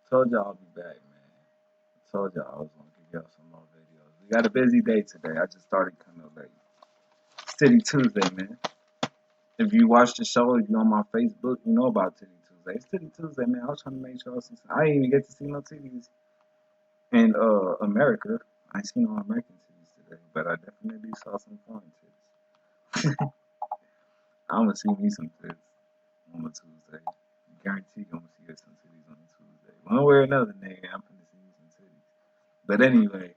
Told y'all I'll be back, man. Told y'all I was gonna give y'all some more videos. We got a busy day today. I just started kind of late. City Tuesday, man. If you watch the show, if you're on my Facebook, you know about Titty Tuesday. It's Titty Tuesday, man. I was trying to make sure I see some. I didn't even get to see no titties in America. I ain't seen no American titties today, but I definitely saw some foreign titties. I'm gonna see me some titties on a Tuesday. Guarantee I'm gonna see some titties on a Tuesday. One way or another, nigga, I'm gonna see me some titties. But anyway,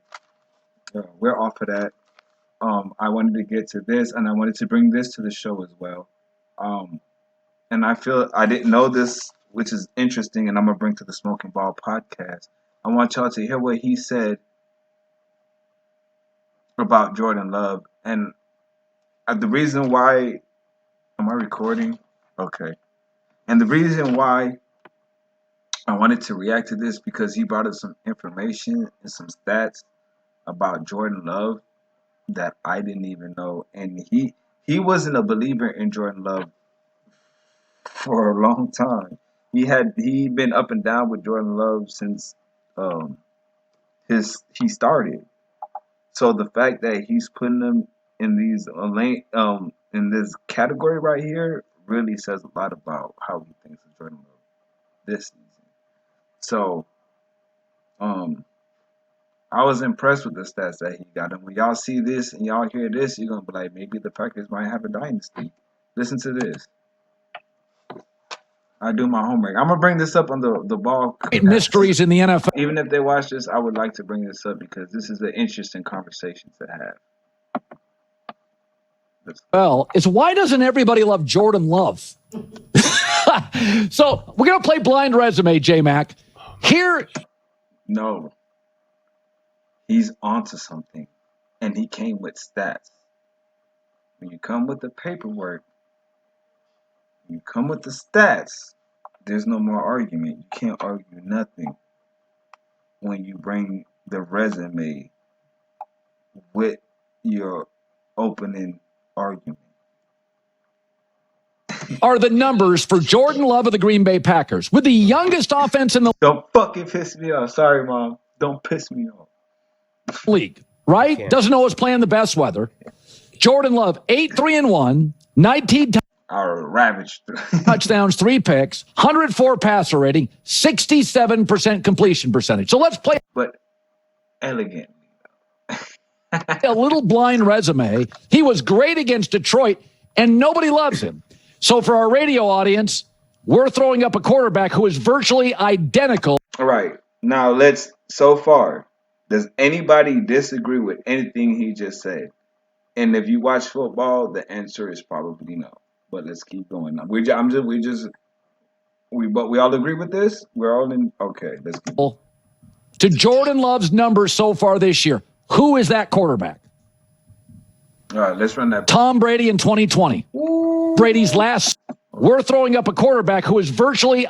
we're off of that. I wanted to get to this, and I wanted to bring this to the show as well. And I feel I didn't know this, which is interesting, and I'm gonna bring to the Smoking Ball podcast. I want y'all to hear what he said about Jordan Love, and the reason why. Am I recording? Okay. And the reason why I wanted to react to this because he brought us some information and some stats about Jordan Love that I didn't even know, and he wasn't a believer in Jordan Love for a long time. He'd been up and down with Jordan Love since um he started. So the fact that he's putting him in these in this category right here really says a lot about how he thinks of Jordan Love this season. So I was impressed with the stats that he got. And when y'all see this and y'all hear this, you're gonna be like, maybe the Packers might have a dynasty. Listen to this. I do my homework. I'm gonna bring this up on the ball. Mysteries in the NFL. Even if they watch this, I would like to bring this up because this is an interesting conversation to have. Well, it's why doesn't everybody love Jordan Love? So we're gonna play blind resume, J-Mac. Here. No. He's onto something. And he came with stats. When you come with the paperwork, you come with the stats, there's no more argument. You can't argue nothing when you bring the resume with your opening argument. Are the numbers for Jordan Love of the Green Bay Packers with the youngest offense in the Don't fucking piss me off. Sorry, Mom. Don't piss me off. League, right? Doesn't always play in the best weather. Jordan Love, 8-3-1, 19 ravaged touchdowns, 3 picks, 104 passer rating, 67% completion percentage. So let's play. But elegant. A little blind resume. He was great against Detroit, and nobody loves him. So for our radio audience, we're throwing up a quarterback who is virtually identical. All right. Now so far, does anybody disagree with anything he just said? And if you watch football, the answer is probably no. But let's keep going. Now, we all agree with this. We're all in. Okay, let's keep. To Jordan Love's numbers so far this year, who is that quarterback? All right, let's run that. Tom Brady in 2020. Ooh. Brady's last. We're throwing up a quarterback who is virtually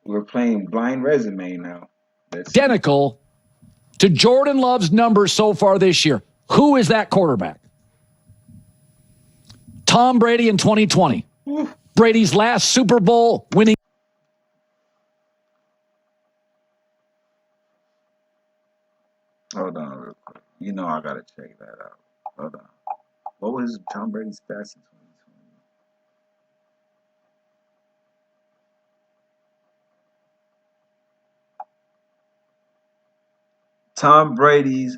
We're playing blind resume now. Identical to Jordan Love's numbers so far this year. Who is that quarterback? Tom Brady in 2020. Brady's last Super Bowl winning. Hold on real quick. You know I gotta check that out. Hold on. What was Tom Brady's stats in 2020? Tom Brady's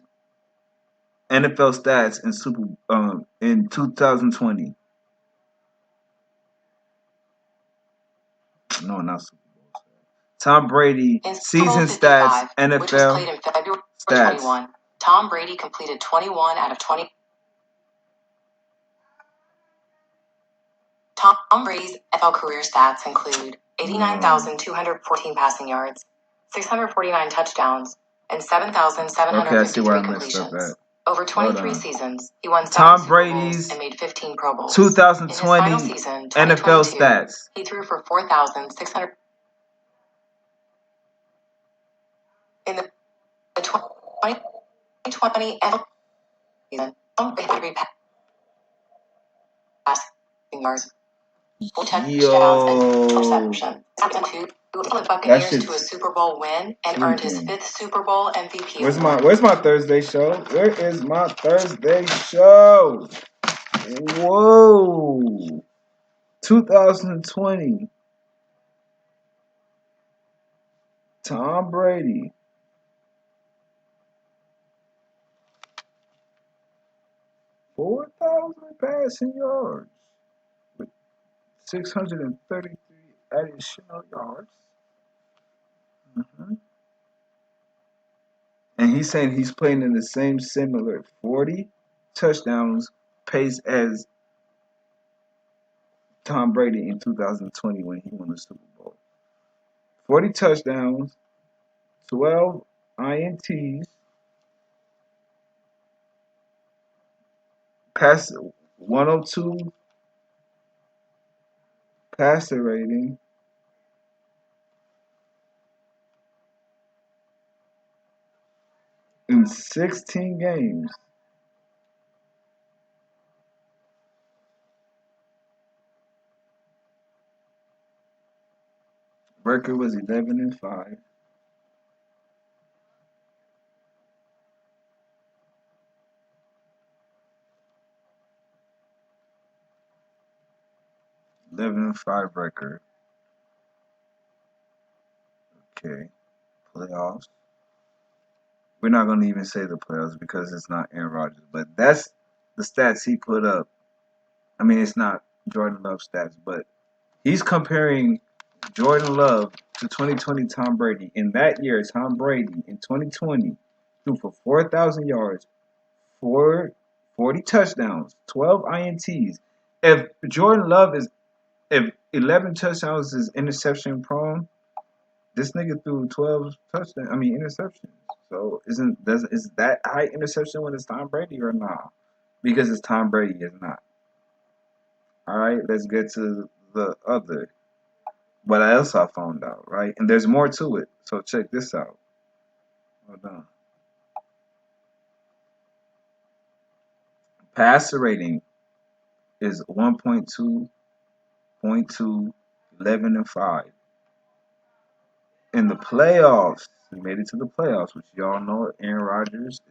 NFL stats in 2020. No, not Super Bowl. Tom Brady season stats, NFL which was played in February stats. 21. Tom Brady completed 21 out of 20. Tom Brady's NFL career stats include 89,214 passing yards, 649 touchdowns, and 7,753 completions. Over 23 seasons, he won 7 Tom Super Bowls Brady's and made 15 Pro Bowls. 2020 in his final season, NFL stats. He threw for 4,600. In the 2020 NFL season, Tom Brady had 3 passing yards, 4 touchdowns, and 4 receptions. He led the Buccaneers to a Super Bowl win and earned his 5th Super Bowl MVP. Where's my Thursday show? Where is my Thursday show? Whoa. 2020. Tom Brady. 4,000 passing yards with 633 additional yards. And he's saying he's playing in the same similar 40 touchdowns pace as Tom Brady in 2020 when he won the Super Bowl. 40 touchdowns, 12 INTs, pass 102 passer rating, in 16 games. Record was 11-5. Record. Okay. Playoffs. We're not going to even say the playoffs because it's not Aaron Rodgers, but that's the stats he put up. I mean, it's not Jordan Love stats, but he's comparing Jordan Love to 2020 Tom Brady. In that year, Tom Brady in 2020 threw for 4,000 yards, 40 touchdowns, 12 INTs. If 11 touchdowns is interception prone, this nigga threw 12 interceptions. So is that high interception when it's Tom Brady or not? Because it's Tom Brady, it's not. All right, let's get to the other. What else I found out, right? And there's more to it. So check this out. Hold on. Passer rating is 1.2, 11-5. In the playoffs, he made it to the playoffs, which y'all know Aaron Rodgers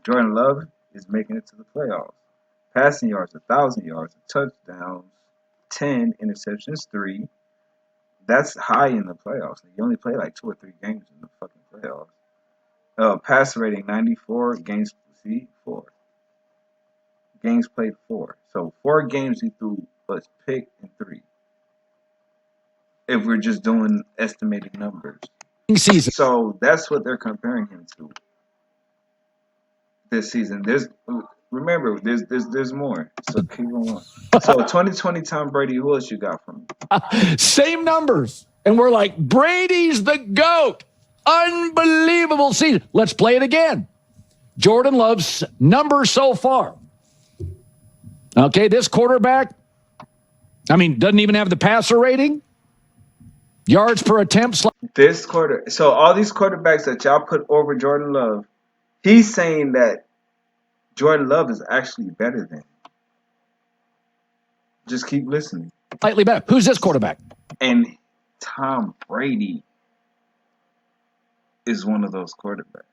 Jordan Love is making it to the playoffs. Passing yards, 1,000 yards, touchdowns, 10, interceptions, 3. That's high in the playoffs. You only play like 2 or 3 games in the fucking playoffs. Passer rating, 94, games, 4. Games played, 4. So 4 games he threw was pick and 3. If we're just doing estimated numbers. Season. So that's what they're comparing him to this season. There's more. So keep on. So 2020 Tom Brady, who else you got from me? Same numbers. And we're like, Brady's the GOAT. Unbelievable season. Let's play it again. Jordan Love's numbers so far. Okay, this quarterback, doesn't even have the passer rating. Yards per attempt. So all these quarterbacks that y'all put over Jordan Love, he's saying that Jordan Love is actually better than him. Just keep listening. Slightly better. Who's this quarterback? And Tom Brady is one of those quarterbacks.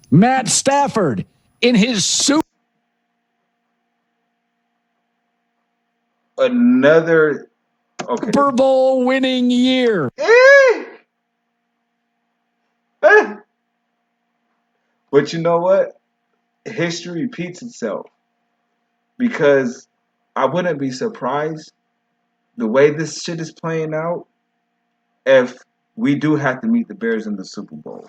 Matt Stafford in his Super Bowl winning year. But you know what? History repeats itself. Because I wouldn't be surprised the way this shit is playing out if we do have to meet the Bears in the Super Bowl.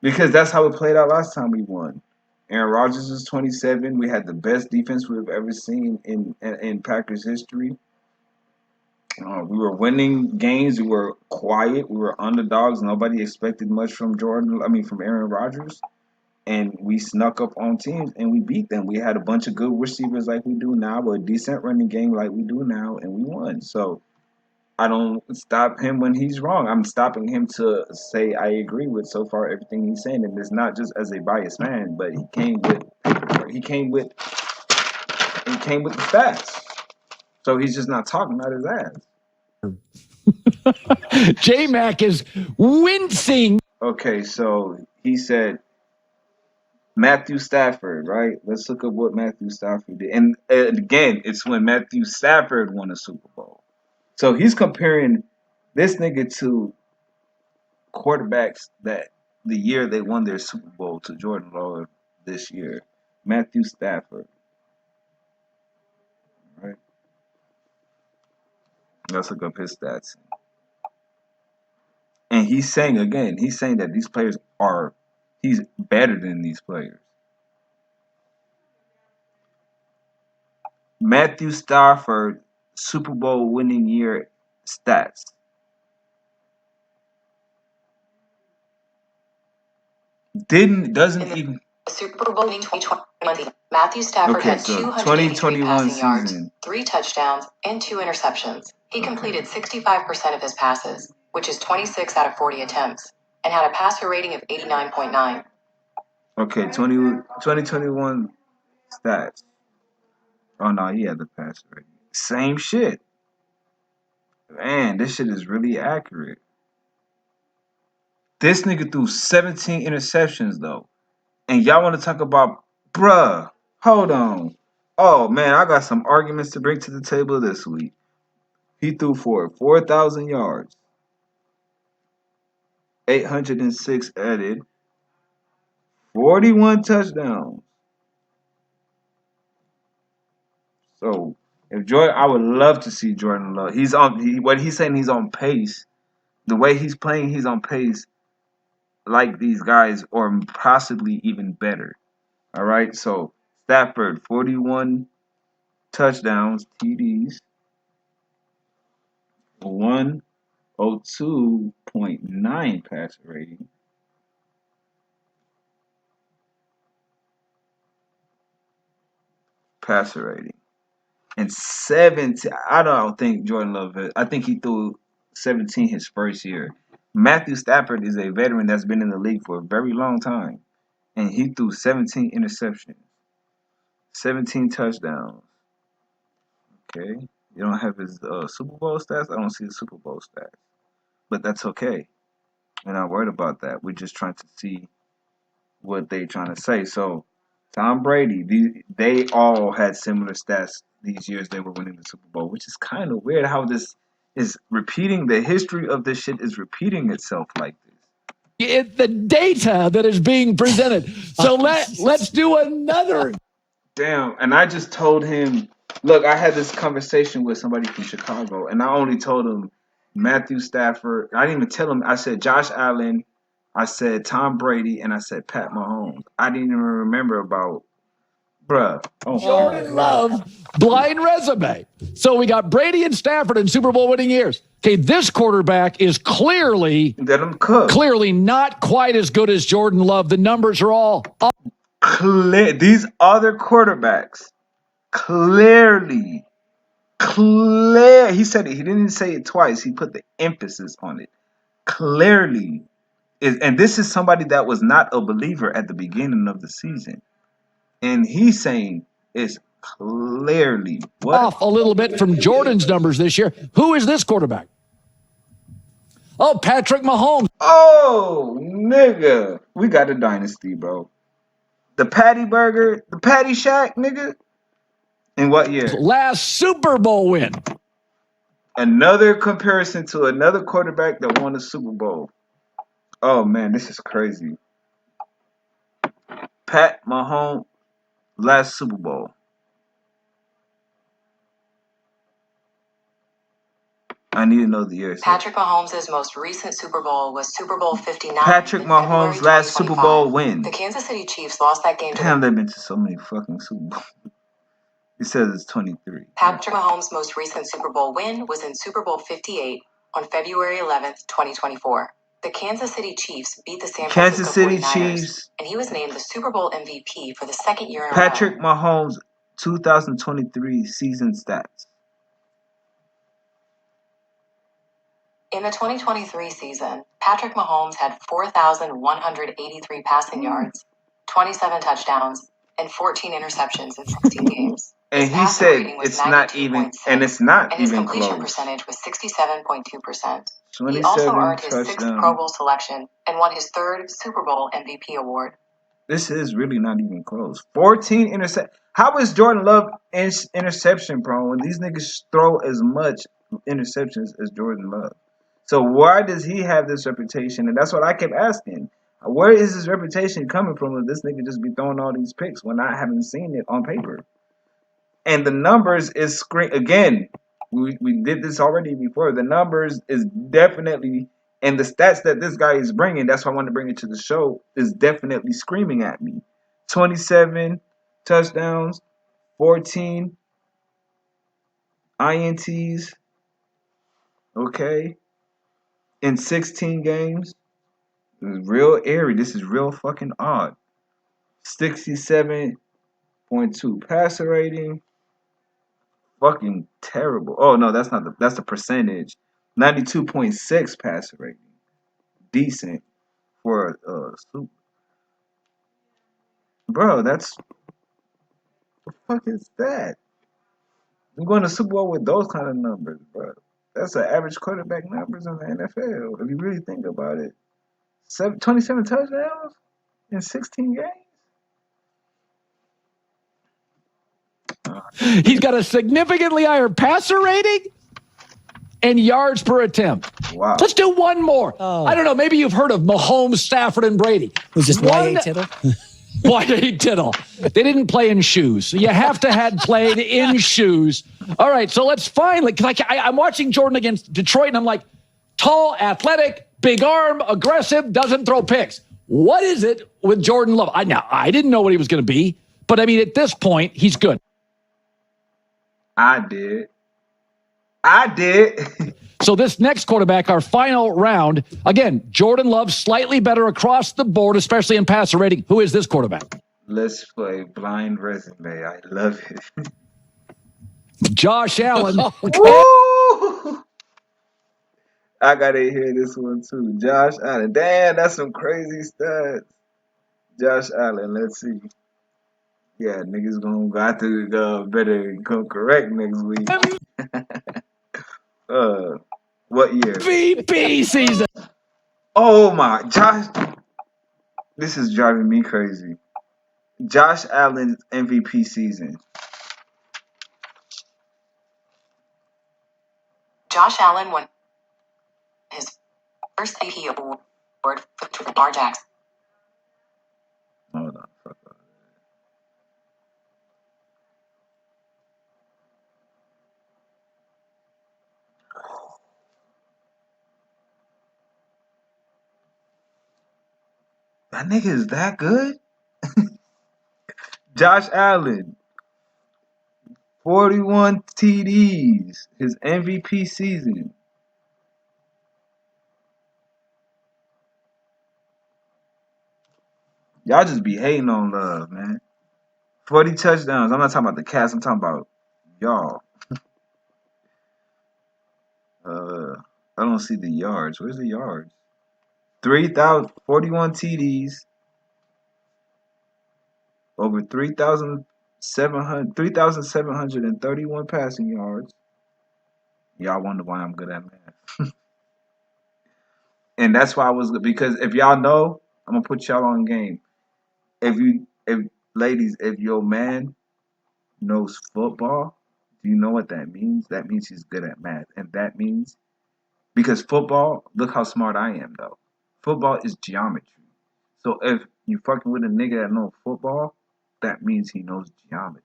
Because that's how it played out last time we won. Aaron Rodgers was 27. We had the best defense we've ever seen in Packers history. We were winning games. We were quiet. We were underdogs. Nobody expected much from Aaron Rodgers. And we snuck up on teams and we beat them. We had a bunch of good receivers like we do now, but a decent running game like we do now, and we won. So I don't stop him when he's wrong. I'm stopping him to say I agree with so far everything he's saying, and it's not just as a biased fan, but he came with the stats. So he's just not talking out his ass. J-Mac is wincing. Okay, so he said Matthew Stafford, right? Let's look up what Matthew Stafford did. And again, it's when Matthew Stafford won a Super Bowl. So he's comparing this nigga to quarterbacks that the year they won their Super Bowl to Jordan Love this year. Matthew Stafford. Right? Let's look up his stats. And he's saying that these players he's better than these players. Matthew Stafford Super Bowl winning year stats. Doesn't even Super Bowl in 2020. Matthew Stafford had 283 passing yards, 3 touchdowns, and 2 interceptions. He completed 65% of his passes, which is 26 out of 40 attempts, and had a passer rating of 89.9. Okay, 2021 stats. Oh no, he had the passer rating. Same shit. Man, this shit is really accurate. This nigga threw 17 interceptions though. And y'all want to talk about, bruh, hold on. Oh man, I got some arguments to bring to the table this week. He threw for 4,000 yards, 806 added, 41 touchdowns. So if Jordan, I would love to see Jordan Love. What he's saying, he's on pace. The way he's playing, he's on pace like these guys, or possibly even better. All right, so Stafford, 41 touchdowns, TDs, 102.9 passer rating. Passer rating. And 17, I don't think Jordan Love, I think he threw 17 his first year. Matthew Stafford is a veteran that's been in the league for a very long time. And he threw 17 interceptions, 17 touchdowns. Okay. You don't have his Super Bowl stats? I don't see the Super Bowl stats. But that's okay. We're not worried about that. We're just trying to see what they're trying to say. So, Tom Brady, they all had similar stats these years they were winning the Super Bowl, which is kind of weird how this is repeating. The history of this shit is repeating itself like this. The data that is being presented. So let's do another. Damn, and I just told him, look, I had this conversation with somebody from Chicago, and I only told him Matthew Stafford. I didn't even tell him. I said Josh Allen, I said Tom Brady, and I said Pat Mahomes. I didn't even remember about, bruh. Oh, Jordan Love, blind resume. So we got Brady and Stafford in Super Bowl winning years. Okay, this quarterback is clearly not quite as good as Jordan Love. The numbers are all up. These other quarterbacks, clearly. He said it. He didn't say it twice. He put the emphasis on it. Clearly. And this is somebody that was not a believer at the beginning of the season. And he's saying it's clearly off a little bit from Jordan's numbers this year. Who is this quarterback? Oh, Patrick Mahomes. Oh, nigga. We got a dynasty, bro. The Patty Burger, the Patty Shack, nigga. In what year? Last Super Bowl win. Another comparison to another quarterback that won a Super Bowl. Oh, man, this is crazy. Pat Mahomes, last Super Bowl. I need to know the year. Patrick Mahomes' most recent Super Bowl was Super Bowl 59. Patrick Mahomes' last Super Bowl win. The Kansas City Chiefs lost that game. Damn, they've been to so many fucking Super Bowls. It says it's 23. Patrick Mahomes' most recent Super Bowl win was in Super Bowl 58 on February 11th, 2024. The Kansas City Chiefs beat the San Francisco 49ers, and he was named the Super Bowl MVP for the second year in a row. Patrick Mahomes' 2023 season stats. In the 2023 season, Patrick Mahomes had 4,183 passing yards, 27 touchdowns, and 14 interceptions in 16 games. And he said it's not even, and it's not even close. His completion percentage was 67.2%. He also earned his 6th Pro Bowl selection and won his 3rd Super Bowl MVP award. This is really not even close. 14 intercept. How is Jordan Love interception prone when these niggas throw as much interceptions as Jordan Love? So why does he have this reputation? And that's what I kept asking. Where is his reputation coming from if this nigga just be throwing all these picks when I haven't seen it on paper? And the numbers is again. We did this already before. The numbers is definitely, and the stats that this guy is bringing, that's why I wanted to bring it to the show, is definitely screaming at me. 27 touchdowns, 14 INTs, okay, in 16 games. This is real airy. This is real fucking odd. 67.2 passer rating. Fucking terrible. Oh no, that's the percentage. 92.6 passer rating. Decent for super. Bro, that's what the fuck is that? I'm going to Super Bowl with those kind of numbers, bro. That's an average quarterback numbers in the NFL. If you really think about it. 27 touchdowns in 16 games? He's got a significantly higher passer rating and yards per attempt. Wow. Let's do one more. Oh. I don't know. Maybe you've heard of Mahomes, Stafford, and Brady. Who's this, Y.A. Tittle? Y.A. Tittle. They didn't play in shoes. So you have to had played in shoes. All right, so let's finally, because I'm watching Jordan against Detroit, and I'm like, tall, athletic, big arm, aggressive, doesn't throw picks. What is it with Jordan Love? I didn't know what he was going to be, but I mean, at this point, he's good. I did. So this next quarterback, our final round, again, Jordan Love, slightly better across the board, especially in passer rating. Who is this quarterback? Let's play blind resume. I love it. Josh Allen. Woo! I gotta hear this one too. Josh Allen. Damn, that's some crazy stats. Josh Allen, let's see. Yeah, niggas gonna got to better come correct next week. What year? MVP season. Oh my, Josh. This is driving me crazy. Josh Allen's MVP season. Josh Allen won his first MVP award for Lamar Jackson. Hold on. Fuck off. That nigga is that good? Josh Allen. 41 TDs. His MVP season. Y'all just be hating on Love, man. 40 touchdowns. I'm not talking about the Cats. I'm talking about y'all. I don't see the yards. Where's the yards? 41 TDs. Over 3,731 passing yards. Y'all wonder why I'm good at math. And that's why I was good. Because if y'all know, I'm going to put y'all on game. Ladies, if your man knows football, do you know what that means? That means he's good at math. And that means, because football, look how smart I am, though. Football is geometry. So if you fucking with a nigga that knows football, that means he knows geometry.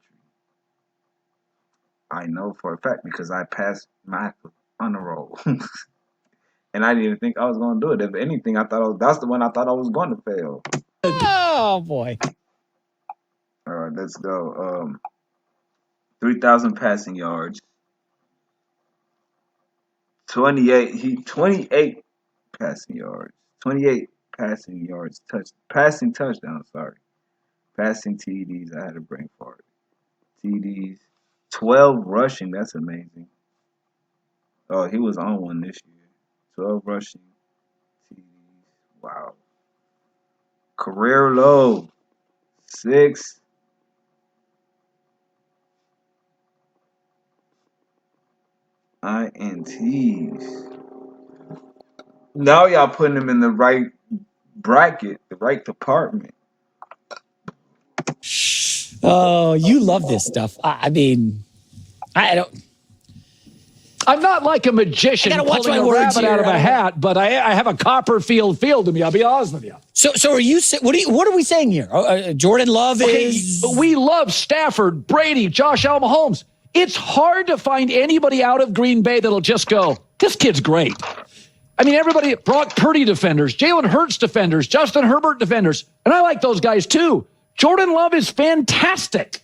I know for a fact because I passed math on a roll. And I didn't even think I was going to do it. If anything, that's the one I thought I was going to fail. Oh, boy. All right, let's go. 3,000 passing yards. 28 passing yards. 28 passing yards. Passing touchdowns, sorry. Passing TDs, I had a brain fart. TDs. 12 rushing, that's amazing. Oh, he was on one this year. 12 rushing. TDs. Wow. Career low. 6. INTs. Now y'all putting them in the right bracket, the right department. Oh, you love this stuff. I mean, I don't. I'm not like a magician pulling a rabbit out of a hat, but I have a Copperfield feel to me. I'll be honest with you. So are you? What are we saying here? Jordan Love is. We love Stafford, Brady, Josh Allen, Mahomes. It's hard to find anybody out of Green Bay that'll just go, this kid's great. I mean, everybody, Brock Purdy defenders, Jalen Hurts defenders, Justin Herbert defenders, and I like those guys too. Jordan Love is fantastic.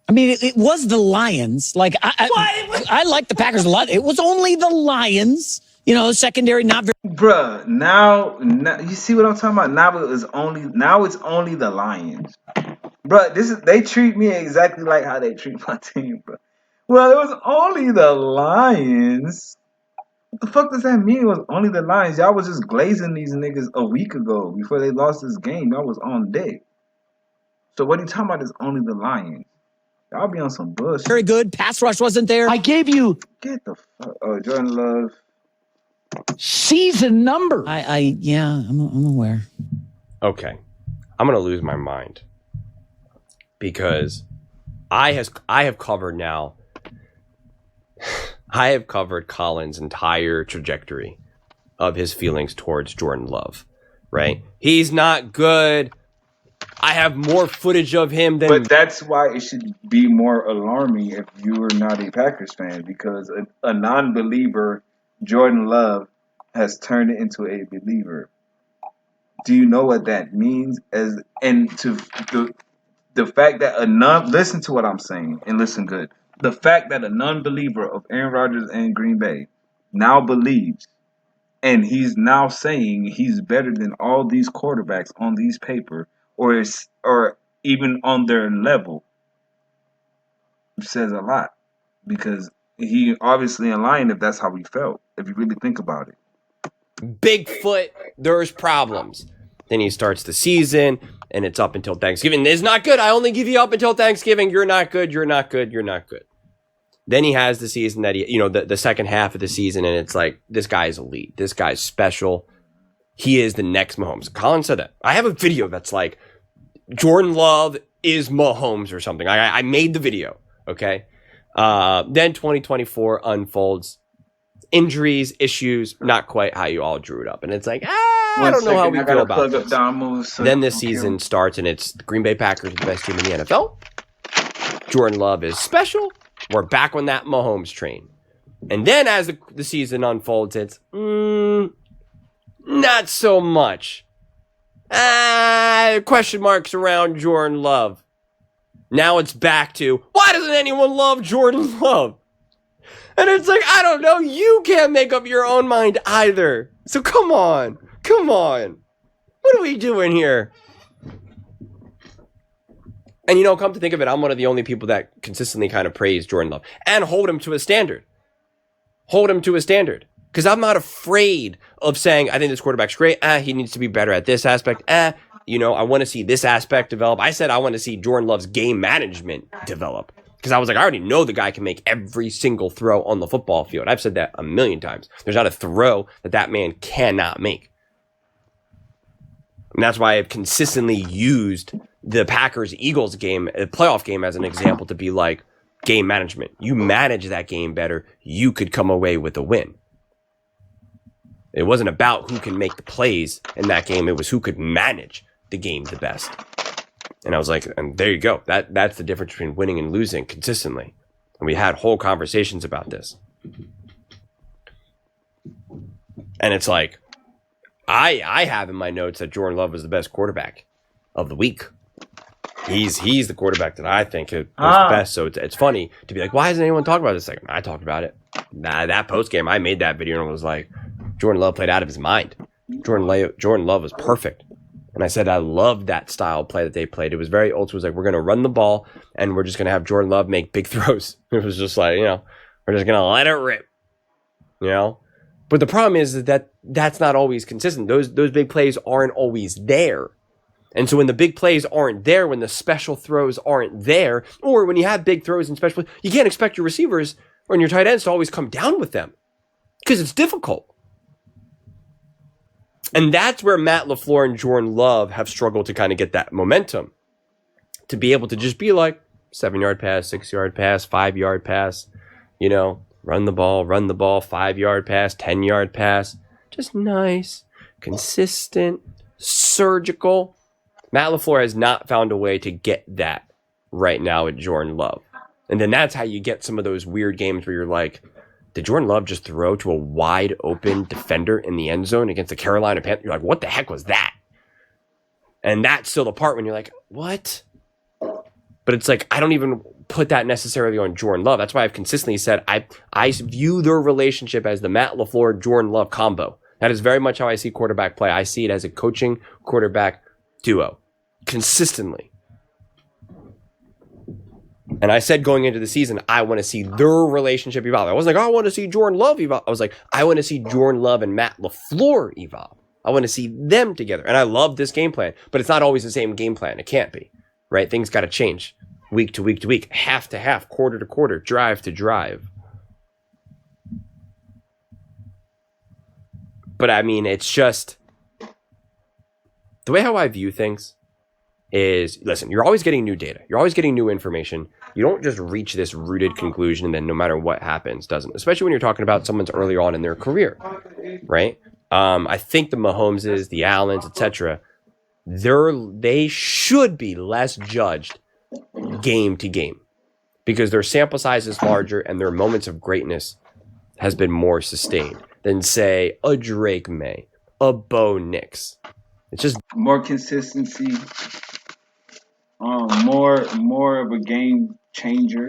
I mean, it was the Lions. Like, I like the Packers a lot. It was only the Lions. You know, secondary not very. Bruh, now you see what I'm talking about? Now it's only the Lions. Bruh, they treat me exactly like how they treat my team, bro. Well, it was only the Lions. What the fuck does that mean? It was only the Lions. Y'all was just glazing these niggas a week ago before they lost this game. Y'all was on deck. So what are you talking about? Is only the Lions. Y'all be on some bullshit. Very good. Pass rush wasn't there. I gave you. Get the fuck. Oh, Jordan Love. Season number. I'm aware. Okay. I'm going to lose my mind. Because I have covered now. I have covered Collin's entire trajectory of his feelings towards Jordan Love, right? He's not good. I have more footage of him than... But that's why it should be more alarming if you are not a Packers fan, because a non-believer, Jordan Love, has turned into a believer. Do you know what that means? The fact that listen to what I'm saying and listen good. The fact that a non-believer of Aaron Rodgers and Green Bay now believes, and he's now saying he's better than all these quarterbacks on these paper, or even on their level, says a lot, because he obviously in line if that's how he felt, if you really think about it. Bigfoot, there's problems. Then he starts the season, and it's up until Thanksgiving. It's not good. I only give you up until Thanksgiving. You're not good. You're not good. You're not good. Then he has the season that the second half of the season, and it's like, this guy's elite. This guy's special. He is the next Mahomes. Collin said that. I have a video that's like, Jordan Love is Mahomes or something. I made the video, okay? Then 2024 unfolds. Injuries, issues, not quite how you all drew it up. And it's like, I don't know how we feel about this. Then this season starts, and it's the Green Bay Packers are the best team in the NFL. Jordan Love is special. We're back on that Mahomes train. And then as the season unfolds, it's not so much. Question marks around Jordan Love. Now it's back to, why doesn't anyone love Jordan Love? And it's like, I don't know. You can't make up your own mind either. So come on. Come on. What are we doing here? And, come to think of it, I'm one of the only people that consistently kind of praise Jordan Love and hold him to a standard. Hold him to a standard. Because I'm not afraid of saying, I think this quarterback's great. He needs to be better at this aspect. I want to see this aspect develop. I said I want to see Jordan Love's game management develop. Because I was like, I already know the guy can make every single throw on the football field. I've said that a million times. There's not a throw that man cannot make. And that's why I've consistently used the Packers-Eagles game, a playoff game, as an example to be like, game management. You manage that game better, you could come away with a win. It wasn't about who can make the plays in that game. It was who could manage the game the best. And I was like, and there you go. That's the difference between winning and losing consistently. And we had whole conversations about this. And it's like, I have in my notes that Jordan Love was the best quarterback of the week. He's the quarterback that I think was the best. So it's funny to be like, why hasn't anyone talked about this? Like, I talked about it. That post game, I made that video and was like, Jordan Love played out of his mind. Jordan Love was perfect. And I said I loved that style of play that they played. It was very old. It was like, we're going to run the ball, and we're just going to have Jordan Love make big throws. It was just like, we're just going to let it rip. But the problem is that that's not always consistent. Those big plays aren't always there. And so when the big plays aren't there, when the special throws aren't there, or when you have big throws and special plays, you can't expect your receivers or in your tight ends to always come down with them because it's difficult. And that's where Matt LaFleur and Jordan Love have struggled to kind of get that momentum to be able to just be like 7-yard pass, 6-yard pass, 5-yard pass, run the ball, 5-yard pass, 10-yard pass. Just nice, consistent, surgical. Matt LaFleur has not found a way to get that right now with Jordan Love. And then that's how you get some of those weird games where you're like, did Jordan Love just throw to a wide open defender in the end zone against the Carolina Panthers? You're like, what the heck was that? And that's still the part when you're like, what? But it's like, I don't even put that necessarily on Jordan Love. That's why I've consistently said I view their relationship as the Matt LaFleur, Jordan Love combo. That is very much how I see quarterback play. I see it as a coaching quarterback duo consistently. And I said going into the season, I want to see their relationship evolve. I wasn't like, I want to see Jordan Love evolve. I was like, I want to see Jordan Love and Matt LaFleur evolve. I want to see them together. And I love this game plan, but it's not always the same game plan. It can't be, right? Things got to change week to week to week, half to half, quarter to quarter, drive to drive. But I mean, it's just the way how I view things is, listen, you're always getting new data. You're always getting new information. You don't just reach this rooted conclusion and then no matter what happens, doesn't. Especially when you're talking about someone's earlier on in their career, right? I think the Mahomeses, the Allens, etc., they should be less judged game to game because their sample size is larger and their moments of greatness has been more sustained than, say, a Drake May, a Bo Nix. It's just more consistency, more of a game changer,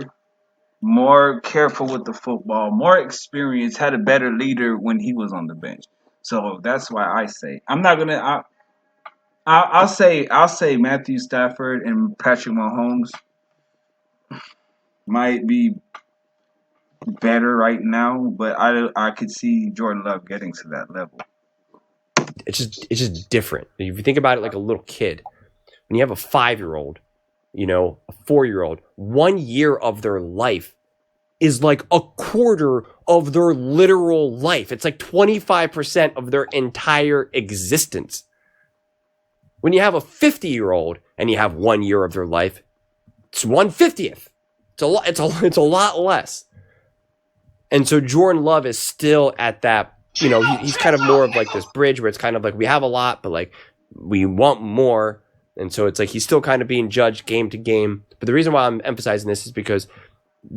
more careful with the football, more experience, had a better leader when he was on the bench. So that's why I say I'm not gonna. I'll say Matthew Stafford and Patrick Mahomes might be better right now, but I could see Jordan Love getting to that level. It's just different. If you think about it like a little kid, when you have a 5-year-old, a 4-year-old, 1 year of their life is like a quarter of their literal life. It's like 25% of their entire existence. When you have a 50-year-old and you have 1 year of their life, it's 1/50th. It's a lot less. And so Jordan Love is still at that, he's kind of more of like this bridge where it's kind of like we have a lot, but like we want more. And so it's like he's still kind of being judged game to game. But the reason why I'm emphasizing this is because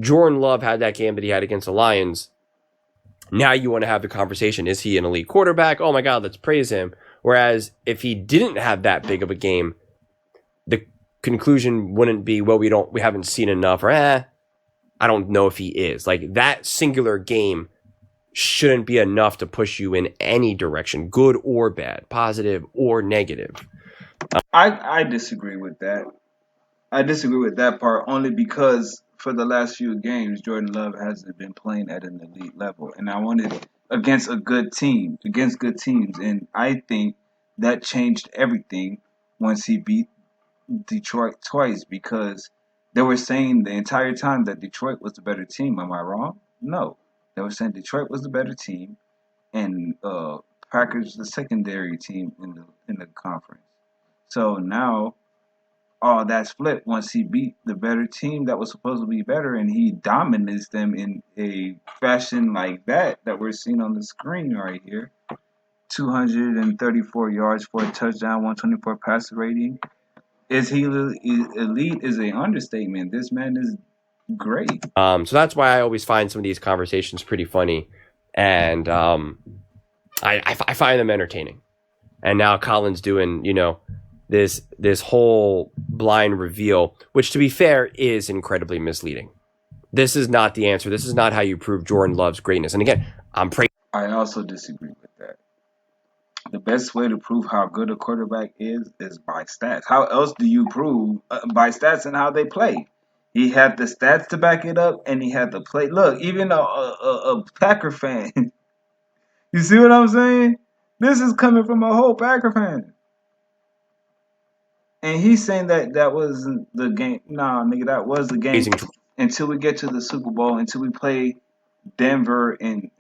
Jordan Love had that game that he had against the Lions. Now you want to have the conversation. Is he an elite quarterback? Oh my God, let's praise him. Whereas if he didn't have that big of a game, the conclusion wouldn't be, well, we haven't seen enough, or I don't know if he is. Like that singular game shouldn't be enough to push you in any direction, good or bad, positive or negative. I disagree with that. I disagree with that part only because for the last few games, Jordan Love hasn't been playing at an elite level. And I wanted against good teams. And I think that changed everything once he beat Detroit twice because they were saying the entire time that Detroit was the better team. Am I wrong? No. They were saying Detroit was the better team and Packers the secondary team in the conference. So now all that's flipped once he beat the better team that was supposed to be better and he dominates them in a fashion like that we're seeing on the screen right here. 234 yards for a touchdown, 124 passer rating. Is he elite is an understatement. This man is great. So that's why I always find some of these conversations pretty funny. And I find them entertaining. And now Collin's doing, this whole blind reveal, which to be fair is incredibly misleading. This is not the answer. This is not how you prove Jordan Love's greatness. And again, I also disagree with that. The best way to prove how good a quarterback is by stats. How else do you prove by stats and how they play? He had the stats to back it up, and he had the play. Look, even a Packer fan. You see what I'm saying? This is coming from a whole Packer fan. And he's saying that wasn't the game. Nah, nigga, that was the game. Until we get to the Super Bowl, until we play Denver and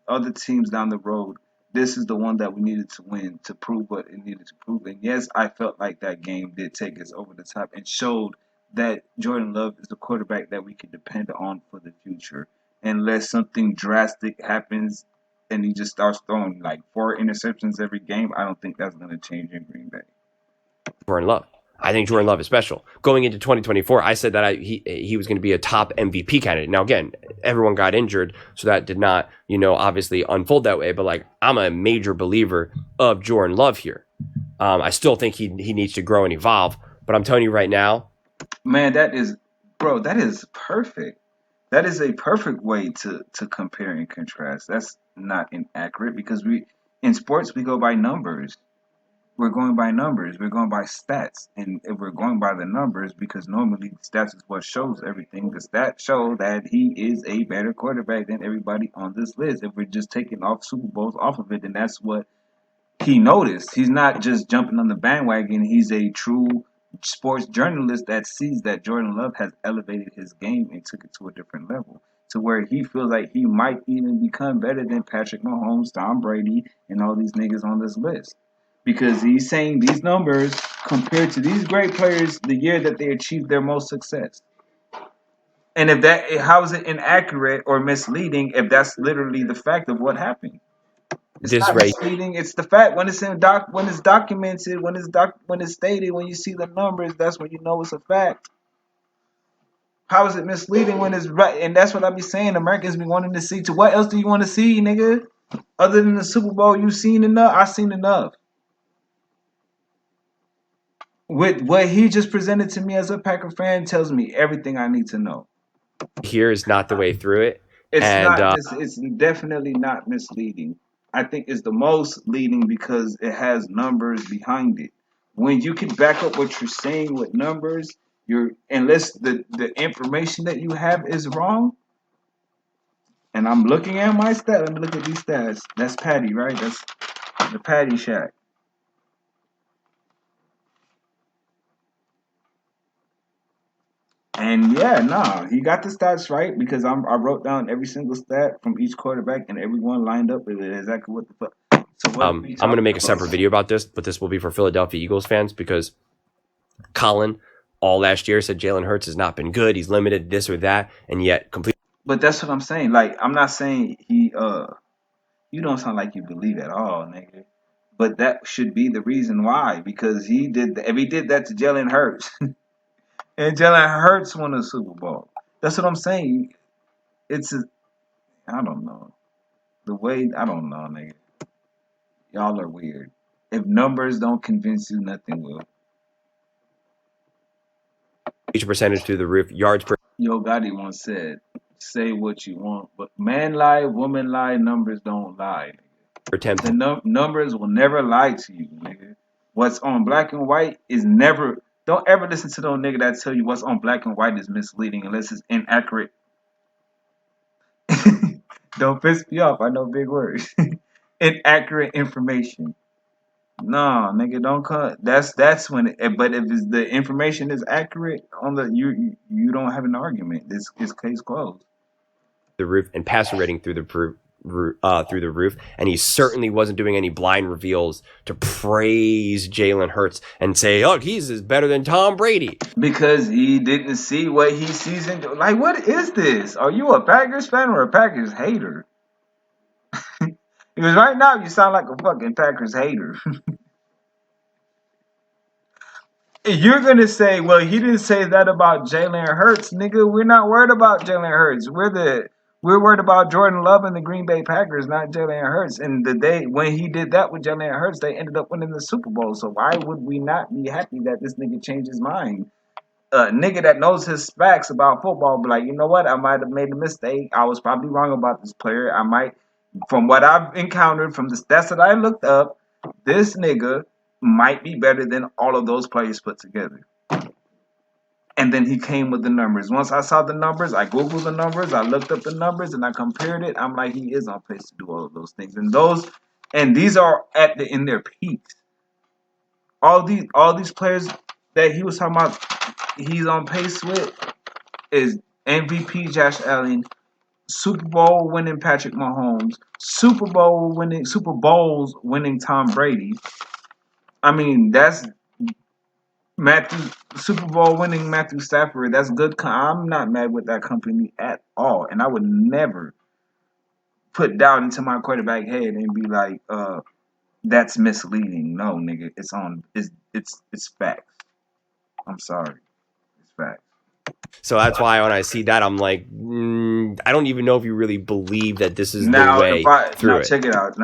other teams down the road, this is the one that we needed to win to prove what it needed to prove. And yes, I felt like that game did take us over the top and showed that Jordan Love is the quarterback that we can depend on for the future. Unless something drastic happens and he just starts throwing like 4 interceptions every game, I don't think that's going to change in Green Bay. Jordan Love. I think Jordan Love is special. Going into 2024, I said that he was going to be a top MVP candidate. Now, again, everyone got injured, so that did not, obviously unfold that way. But, like, I'm a major believer of Jordan Love here. I still think he needs to grow and evolve. But I'm telling you right now. Man, that is perfect. That is a perfect way to compare and contrast. That's not inaccurate because in sports, we go by numbers. We're going by numbers. We're going by stats. And if we're going by the numbers, because normally stats is what shows everything, the stats show that he is a better quarterback than everybody on this list. If we're just taking off Super Bowls off of it, then that's what he noticed. He's not just jumping on the bandwagon. He's a true sports journalist that sees that Jordan Love has elevated his game and took it to a different level, to where he feels like he might even become better than Patrick Mahomes, Tom Brady, and all these niggas on this list. Because he's saying these numbers compared to these great players the year that they achieved their most success. And how is it inaccurate or misleading if that's literally the fact of what happened? It's not misleading. It's the fact when it's documented, when it's stated, when you see the numbers, that's when you know it's a fact. How is it misleading when it's right? And that's what I be saying. Americans be wanting to see. To what else do you want to see, nigga? Other than the Super Bowl, you've seen enough. I've seen enough. With what he just presented to me as a Packer fan tells me everything I need to know. Here is not the way through it. It's definitely not misleading. I think it's the most leading because it has numbers behind it. When you can back up what you're saying with numbers, unless the information that you have is wrong. And I'm looking at my stats. Let me look at these stats. That's Patty, right? That's the Patty Shack. And yeah, he got the stats right because I wrote down every single stat from each quarterback and everyone lined up with exactly what the fuck. So I'm going to make a separate video about this, but this will be for Philadelphia Eagles fans because Collin all last year said Jalen Hurts has not been good. He's limited this or that, and yet completely. But that's what I'm saying. Like, I'm not saying you don't sound like you believe at all, nigga. But that should be the reason why, because if he did that to Jalen Hurts, and Jalen Hurts won a Super Bowl. That's what I'm saying. I don't know. I don't know, nigga. Y'all are weird. If numbers don't convince you, nothing will. Each percentage through the roof, yards per. Yo Gotti once said, say what you want, but man lie, woman lie, numbers don't lie. Attempt. The numbers will never lie to you, nigga. What's on black and white is never. Don't ever listen to no nigga that tell you what's on black and white is misleading unless it's inaccurate. Don't piss me off. I know big words. Inaccurate information. No, nigga, don't cut. That's when. But if the information is accurate on you don't have an argument. This is case closed. The roof and passer rating through the roof, and he certainly wasn't doing any blind reveals to praise Jalen Hurts and say, "Oh, he's better than Tom Brady," because he didn't see what he sees in. Like, what is this? Are you a Packers fan or a Packers hater? Because right now you sound like a fucking Packers hater. You're going to say, well, he didn't say that about Jalen Hurts. Nigga, we're not worried about Jalen Hurts. We're worried about Jordan Love and the Green Bay Packers, not Jalen Hurts. And the day when he did that with Jalen Hurts, they ended up winning the Super Bowl. So why would we not be happy that this nigga changed his mind? A nigga that knows his facts about football be like, you know what? I might have made a mistake. I was probably wrong about this player. From what I've encountered, from the stats that I looked up, this nigga might be better than all of those players put together. And then he came with the numbers. Once I saw the numbers, I Googled the numbers, I looked up the numbers, and I compared it. I'm like, he is on pace to do all of those things. And these are in their peaks. All these players that he was talking about, he's on pace with is MVP Josh Allen, Super Bowl winning Patrick Mahomes, Super Bowls winning Tom Brady. I mean, that's Matthew Super Bowl winning Matthew Stafford. That's good. I'm not mad with that company at all, and I would never put doubt into my quarterback head and be like, that's misleading. No, nigga, it's facts. I'm sorry, it's facts. So that's why when I see that, I'm like, I don't even know if you really believe that this is the way through it. Check it out.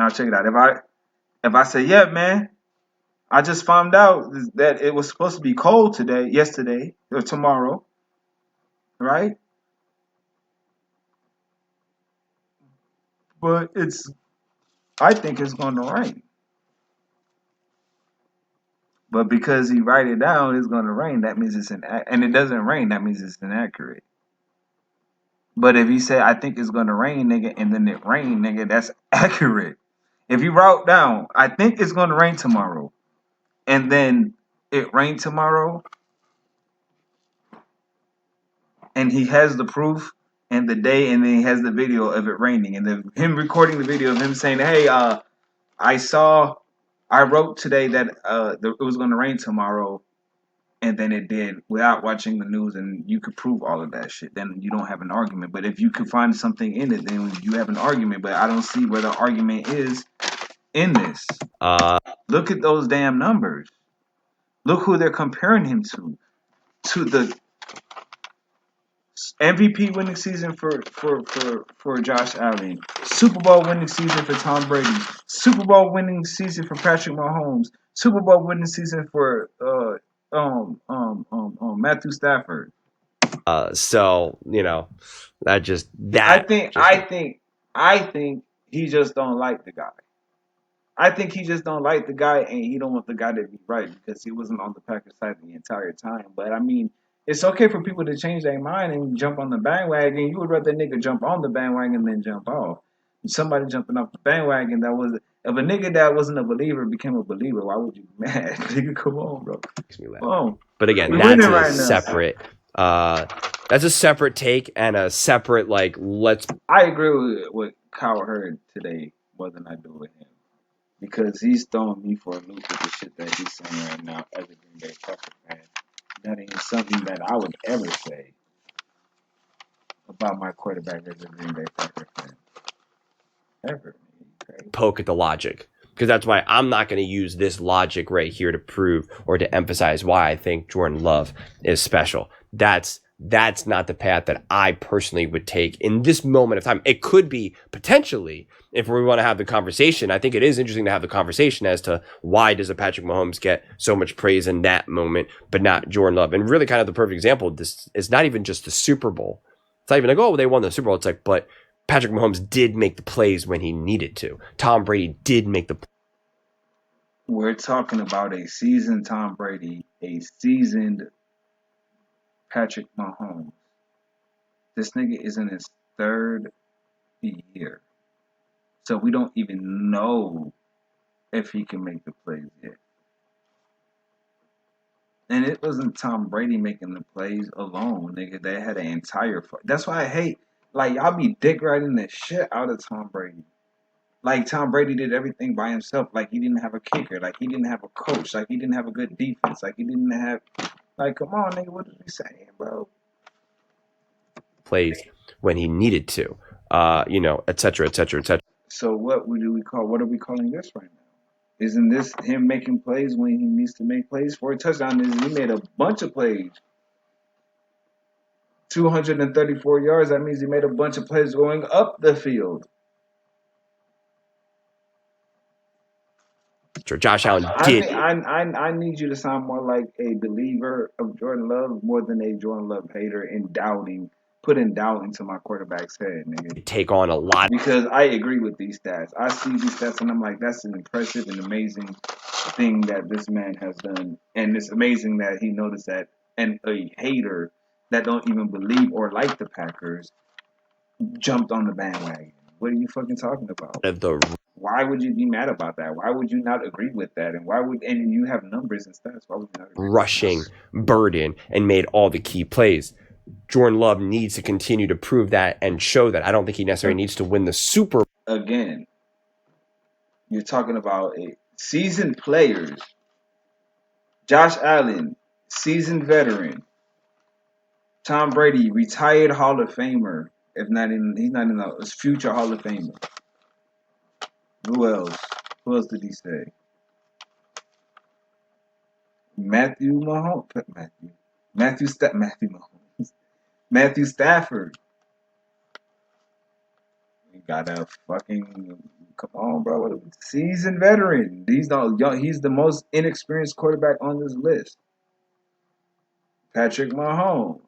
If I say, yeah, man, I just found out that it was supposed to be cold yesterday, or tomorrow, right? But I think it's going to rain. But because he write it down, it's going to rain. That means and it doesn't rain. That means it's inaccurate. But if he say, I think it's going to rain, nigga, and then it rained, nigga, that's accurate. If you wrote down, I think it's going to rain tomorrow, and then it rained tomorrow, and he has the proof and the day, and then he has the video of it raining, and then him recording the video of him saying, hey, I wrote today that it was going to rain tomorrow, and then it did, without watching the news, and you could prove all of that shit, then you don't have an argument. But if you could find something in it, then you have an argument. But I don't see where the argument is in this. Look at those damn numbers. Look who they're comparing him to. To the MVP winning season for Josh Allen, Super Bowl winning season for Tom Brady, Super Bowl winning season for Patrick Mahomes, Super Bowl winning season for Matthew Stafford. So I think he just don't like the guy. I think he just don't like the guy, and he don't want the guy to be right because he wasn't on the Packers side the entire time. But I mean, it's okay for people to change their mind and jump on the bandwagon. You would rather nigga jump on the bandwagon than jump off. Somebody jumping off the bandwagon if a nigga that wasn't a believer became a believer, why would you be mad? Nigga, come on, bro. Makes me laugh. But again, that's a separate take and a separate I agree with Cowherd today more than I do with him. Because he's throwing me for a loop with the shit that he's saying right now as a Green Bay Packer fan. That ain't something that I would ever say about my quarterback as a Green Bay Packer fan. Ever. Okay? Poke at the logic. Because that's why I'm not going to use this logic right here to prove or to emphasize why I think Jordan Love is special. That's not the path that I personally would take in this moment of time. It could be potentially, if we want to have the conversation, I think it is interesting to have the conversation as to why does a Patrick Mahomes get so much praise in that moment, but not Jordan Love. And really kind of the perfect example of this is not even just the Super Bowl. It's not even like, oh, they won the Super Bowl. It's like, but Patrick Mahomes did make the plays when he needed to. Tom Brady did make the plays. We're talking about a seasoned Tom Brady, a seasoned Patrick Mahomes. This nigga is in his third year. So we don't even know if he can make the plays yet. And it wasn't Tom Brady making the plays alone, nigga. They had an entire... That's why I hate... y'all be dick riding the shit out of Tom Brady. Tom Brady did everything by himself. He didn't have a kicker. He didn't have a coach. He didn't have a good defense. He didn't have... come on, nigga, what is he saying, bro? Plays when he needed to, et cetera, et cetera, et cetera. So what are we calling this right now? Isn't this him making plays when he needs to make plays for a touchdown? He made a bunch of plays. 234 yards, that means he made a bunch of plays going up the field. Josh Allen did. I need you to sound more like a believer of Jordan Love more than a Jordan Love hater and putting doubt into my quarterback's head, nigga. Take on a lot. Because I agree with these stats. I see these stats and I'm like, that's an impressive and amazing thing that this man has done. And it's amazing that he noticed that. And a hater that don't even believe or like the Packers jumped on the bandwagon. What are you fucking talking about? Why would you be mad about that? Why would you not agree with that? And you have numbers and stats. Why would you not agree rushing burden and made all the key plays. Jordan Love needs to continue to prove that and show that. I don't think he necessarily needs to win the Super. Again, you're talking about seasoned players. Josh Allen, seasoned veteran. Tom Brady, retired Hall of Famer. He's not in the future Hall of Famer. Who else? Who else did he say? Matthew Mahomes. Matthew Stafford. You got a fucking come on, bro. Seasoned veteran. He's the most inexperienced quarterback on this list. Patrick Mahomes.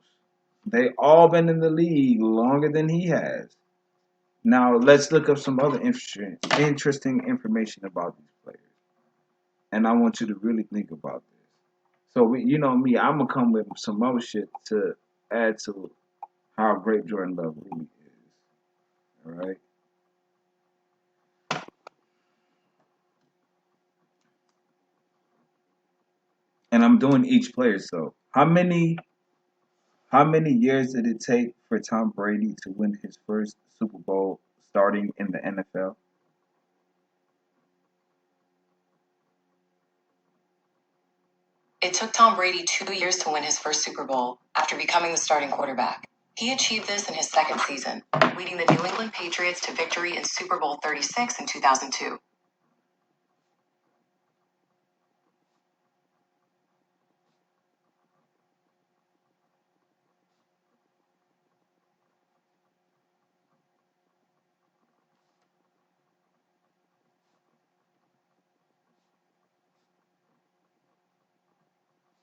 They all been in the league longer than he has. Now let's look up some other interesting information about these players. And I want you to really think about this. So you know me, I'm gonna come with some more shit to add to how great Jordan Love really is. All right. And I'm doing each player. So how many years did it take for Tom Brady to win his first Super Bowl starting in the NFL? It took Tom Brady 2 years to win his first Super Bowl after becoming the starting quarterback. He achieved this in his second season, leading the New England Patriots to victory in Super Bowl 36 in 2002.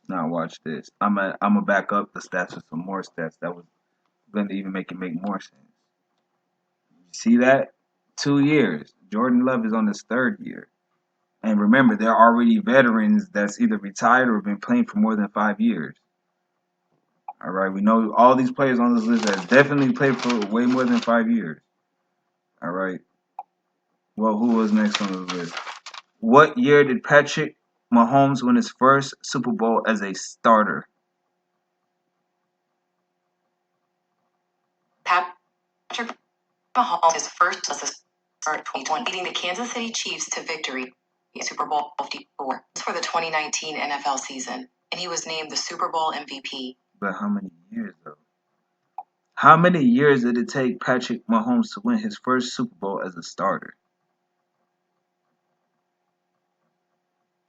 Now watch this. I'm a back up the stats with some more stats that was going to even make more sense. You see that? 2 years. Jordan Love is on his third year. And remember, they're already veterans that's either retired or been playing for more than 5 years. All right, we know all these players on this list that definitely played for way more than 5 years. All right. Well, who was next on the list? What year did Patrick Mahomes win his first Super Bowl as a starter? Patrick Mahomes his first as a starter 2020, leading the Kansas City Chiefs to victory in Super Bowl 54 for the 2019 NFL season, and he was named the Super Bowl MVP. But how many years though? How many years did it take Patrick Mahomes to win his first Super Bowl as a starter?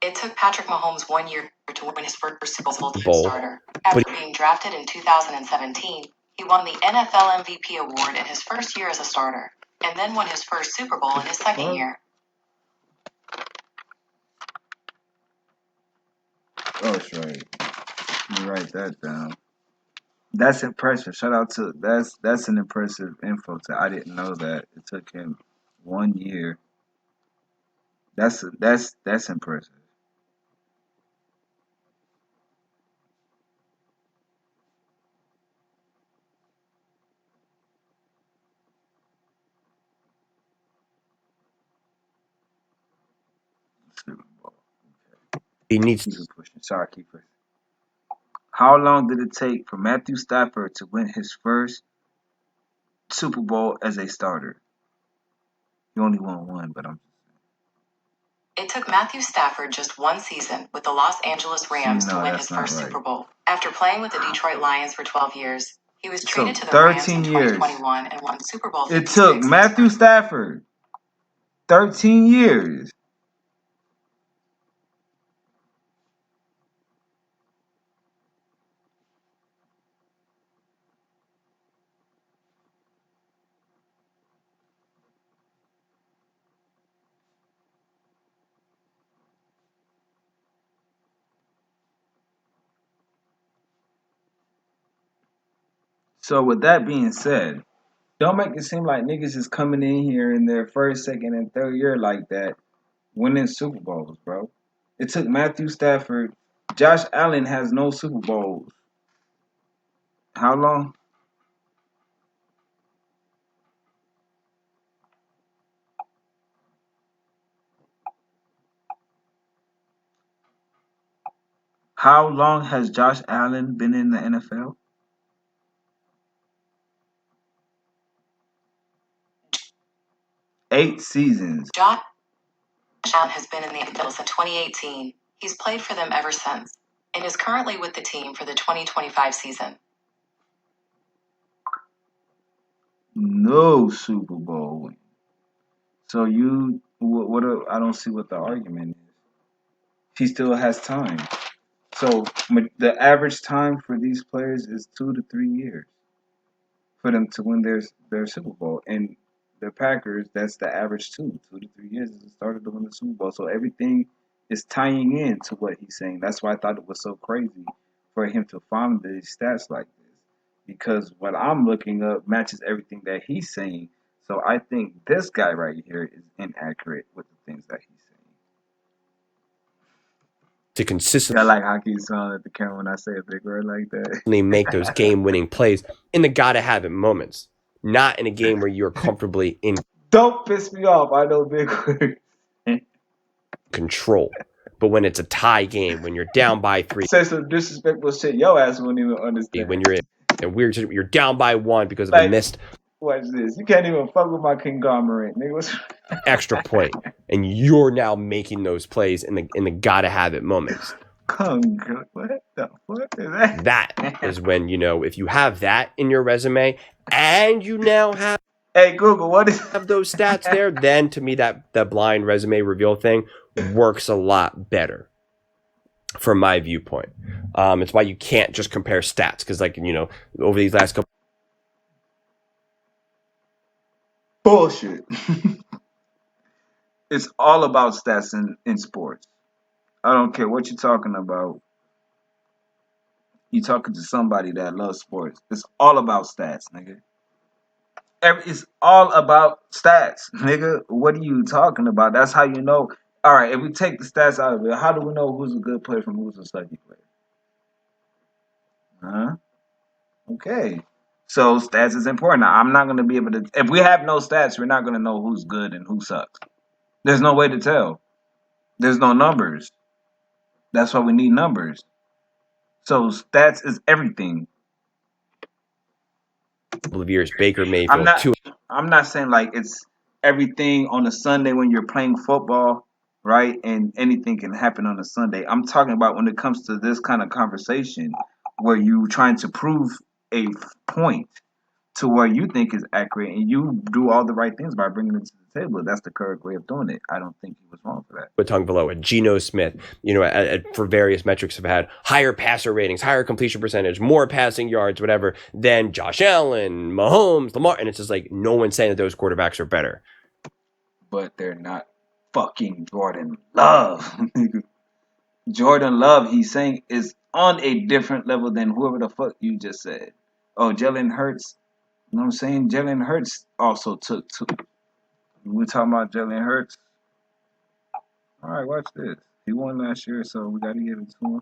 It took Patrick Mahomes 1 year to win his first Super Bowl as a Bowl. starter. After being drafted in 2017, he won the NFL MVP award in his first year as a starter, and then won his first Super Bowl in his second year. Oh, that's right. You write that down. That's impressive. Shout out to that's an impressive info. I didn't know that it took him 1 year. That's impressive. Super Bowl. Okay. He needs Keep it pushing. Sorry, keep pushing. How long did it take for Matthew Stafford to win his first Super Bowl as a starter? He only won one, but It took Matthew Stafford just one season with the Los Angeles Rams to win his first Super Bowl. After playing with the Detroit Lions for 12 years, he was traded to the Rams in 2021 and won Super Bowl 56. It took Matthew Stafford 13 years. So with that being said, don't make it seem like niggas is coming in here in their first, second, and third year like that, winning Super Bowls, bro. It took Matthew Stafford. Josh Allen has no Super Bowls. How long? How long has Josh Allen been in the NFL? 8 seasons. Josh Allen has been in the NFL since 2018. He's played for them ever since and is currently with the team for the 2025 season. No Super Bowl win. So I don't see what the argument is. He still has time. So the average time for these players is 2 to 3 years for them to win their Super Bowl. And the Packers, that's the average 2 to 3 years is the started to win the Super Bowl. So everything is tying in to what he's saying. That's why I thought it was so crazy for him to find these stats like this. Because what I'm looking up matches everything that he's saying. So I think this guy right here is inaccurate with the things that he's saying. To consistently, I like hockey song at the camera when I say a big word like that. make those game-winning plays in the gotta-have-it moments, not in a game where you're comfortably in. Don't piss me off. I know big words. Control. But when it's a tie game, when you're down by 3, say some disrespectful shit, your ass won't even understand. When you're in a weird, you're down by 1 because of a missed. Watch this. You can't even fuck with my conglomerate, nigga. Extra point, and you're now making those plays in the gotta-have-it moments. What the fuck is that? That is when, if you have that in your resume and you now have. Hey Google, what is have those stats there? Then to me, that blind resume reveal thing works a lot better from my viewpoint. It's why you can't just compare stats because, over these last couple. Bullshit. It's all about stats in sports. I don't care what you're talking about. You're talking to somebody that loves sports. It's all about stats, nigga. It's all about stats, nigga. What are you talking about? That's how you know. All right, if we take the stats out of it, how do we know who's a good player from who's a sucky player? Huh? Okay. So stats is important. Now, I'm not going to be able to. If we have no stats, we're not going to know who's good and who sucks. There's no way to tell. There's no numbers. That's why we need numbers. So stats is everything. Couple of years, Baker Mayfield. I'm not saying like it's everything on a Sunday when you're playing football, right? And anything can happen on a Sunday. I'm talking about when it comes to this kind of conversation where you're trying to prove a point to where you think is accurate and you do all the right things by bringing it to the table. That's the correct way of doing it. I don't think he was wrong for that. With Tagovailoa, Geno Smith, for various metrics have had higher passer ratings, higher completion percentage, more passing yards, whatever, than Josh Allen, Mahomes, Lamar. And it's just like no one's saying that those quarterbacks are better. But they're not fucking Jordan Love. Jordan Love, he's saying, is on a different level than whoever the fuck you just said. Oh, Jalen Hurts. You know what I'm saying? Jalen Hurts also took 2. We're talking about Jalen Hurts. All right, watch this. He won last year, so we got to give it to him.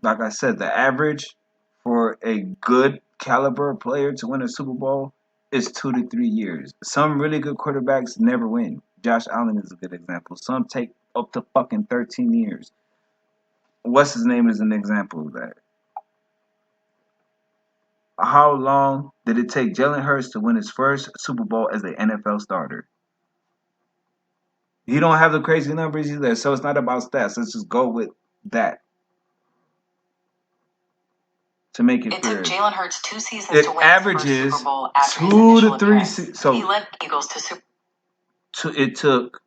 Like I said, the average for a good caliber player to win a Super Bowl is 2 to 3 years. Some really good quarterbacks never win. Josh Allen is a good example. Some take up to fucking 13 years. What's his name is an example of that. How long did it take Jalen Hurts to win his first Super Bowl as an NFL starter? He don't have the crazy numbers either, so it's not about stats. Let's just go with that. To make it clear. It took Jalen Hurts 2 seasons to win his first Super Bowl after 2 to 3 seasons. So he led the Eagles to Super. It took.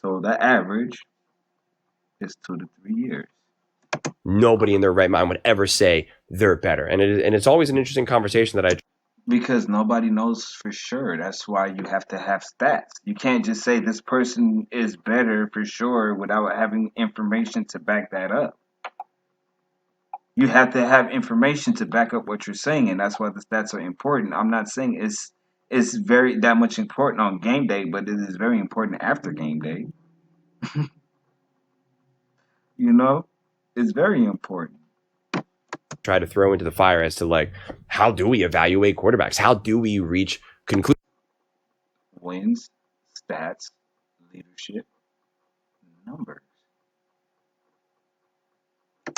So the average is 2 to 3 years. Nobody in their right mind would ever say they're better, and it's always an interesting conversation that I. Because nobody knows for sure. That's why you have to have stats. You can't just say this person is better for sure without having information to back that up. You have to have information to back up what you're saying, and that's why the stats are important. I'm not saying it's very that much important on game day, but it is very important after game day. You know, it's very important. Try to throw into the fire as to like, how do we evaluate quarterbacks? How do we reach conclusions? Wins, stats, leadership, numbers.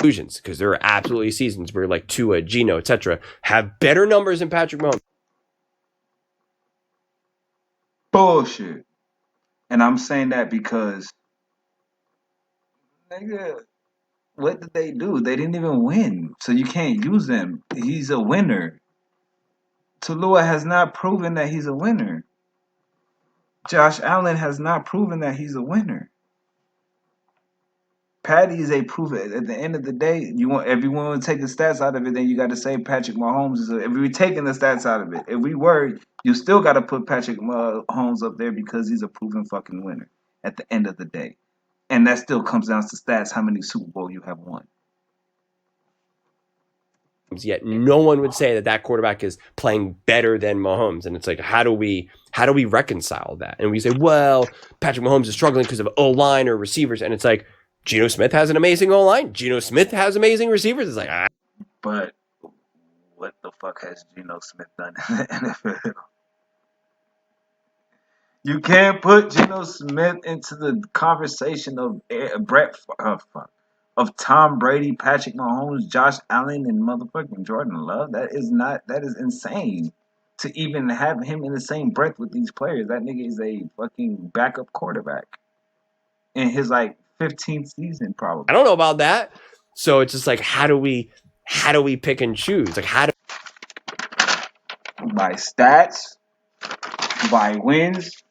Because there are absolutely seasons where like Tua, Geno, etc. have better numbers than Patrick Mahomes. Bullshit. And I'm saying that because, nigga, what did they do? They didn't even win. So you can't use them. He's a winner. Tua has not proven that he's a winner. Josh Allen has not proven that he's a winner. Patty is a proof. At the end of the day, if you want to take the stats out of it, then you got to say Patrick Mahomes is. If we're taking the stats out of it, if we were, you still got to put Patrick Mahomes up there because he's a proven fucking winner. At the end of the day, and that still comes down to stats. How many Super Bowl you have won? Yet no one would say that that quarterback is playing better than Mahomes, and it's like, how do we reconcile that? And we say, well, Patrick Mahomes is struggling because of O-line or receivers, and it's like, Geno Smith has an amazing O-line. Geno Smith has amazing receivers. It's like, But what the fuck has Geno Smith done in the NFL? You can't put Geno Smith into the conversation of of Tom Brady, Patrick Mahomes, Josh Allen, and motherfucking Jordan Love. That is insane to even have him in the same breath with these players. That nigga is a fucking backup quarterback in his like 15th season, probably. I don't know about that. So it's just like, how do we pick and choose? Like, by stats, by wins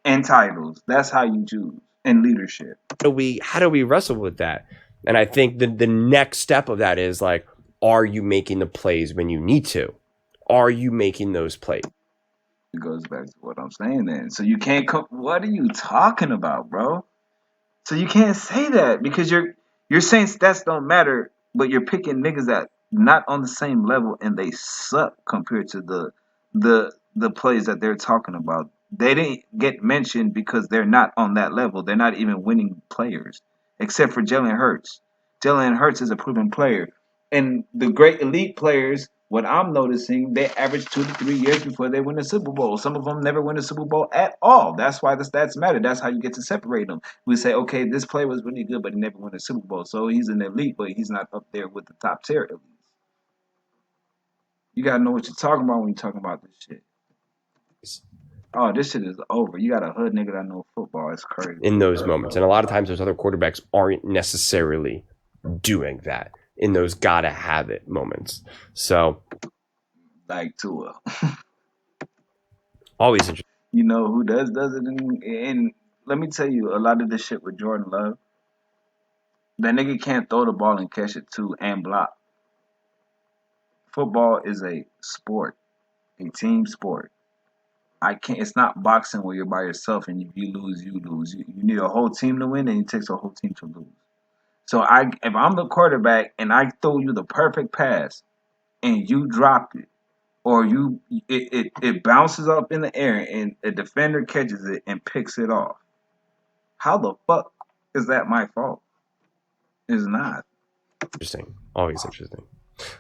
and titles. That's how you choose. And leadership. How do we wrestle with that? And I think the next step of that is like, are you making the plays when you need to? Are you making those plays? It goes back to what I'm saying then. So you can't come. What are you talking about, bro? So you can't say that because you're saying stats don't matter, but you're picking niggas that not on the same level and they suck compared to the plays that they're talking about. They didn't get mentioned because they're not on that level. They're not even winning players, except for Jalen Hurts. Jalen Hurts is a proven player. And the great elite players, what I'm noticing, they average 2 to 3 years before they win a Super Bowl. Some of them never win a Super Bowl at all. That's why the stats matter. That's how you get to separate them. We say, okay, this player was really good, but he never won a Super Bowl. So he's an elite, but he's not up there with the top tier elites. You got to know what you're talking about when you're talking about this shit. Oh, this shit is over. You got a hood nigga that knows football. It's crazy. In those moments. And a lot of times those other quarterbacks aren't necessarily doing that in those gotta have it moments. So, like Tua. Always interesting. You know who does it? And let me tell you, a lot of this shit with Jordan Love, that nigga can't throw the ball and catch it too and block. Football is a sport, a team sport. It's not boxing where you're by yourself and if you lose, you lose. You need a whole team to win, and it takes a whole team to lose. So if I'm the quarterback and I throw you the perfect pass and you drop it, or it bounces up in the air and a defender catches it and picks it off, how the fuck is that my fault? It's not. Interesting. Always interesting.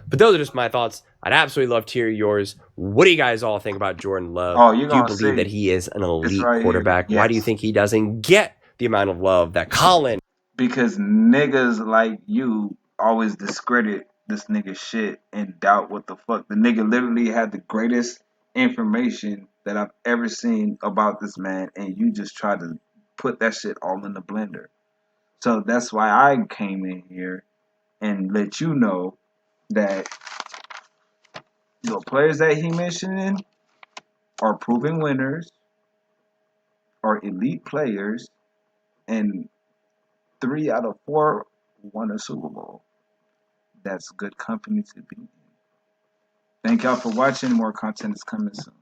But those are just my thoughts. I'd absolutely love to hear yours. What do you guys all think about Jordan Love? Oh, you're do you gonna believe see. that he is an elite right quarterback? here. Yes. Why do you think he doesn't get the amount of love that Collin? Because niggas like you always discredit this nigga shit and doubt what the fuck. The nigga literally had the greatest information that I've ever seen about this man, and you just try to put that shit all in the blender. So that's why I came in here and let you know that the players that he mentioned are proven winners, are elite players, and 3 out of 4 won a Super Bowl. That's good company to be in. Thank y'all for watching. More content is coming soon.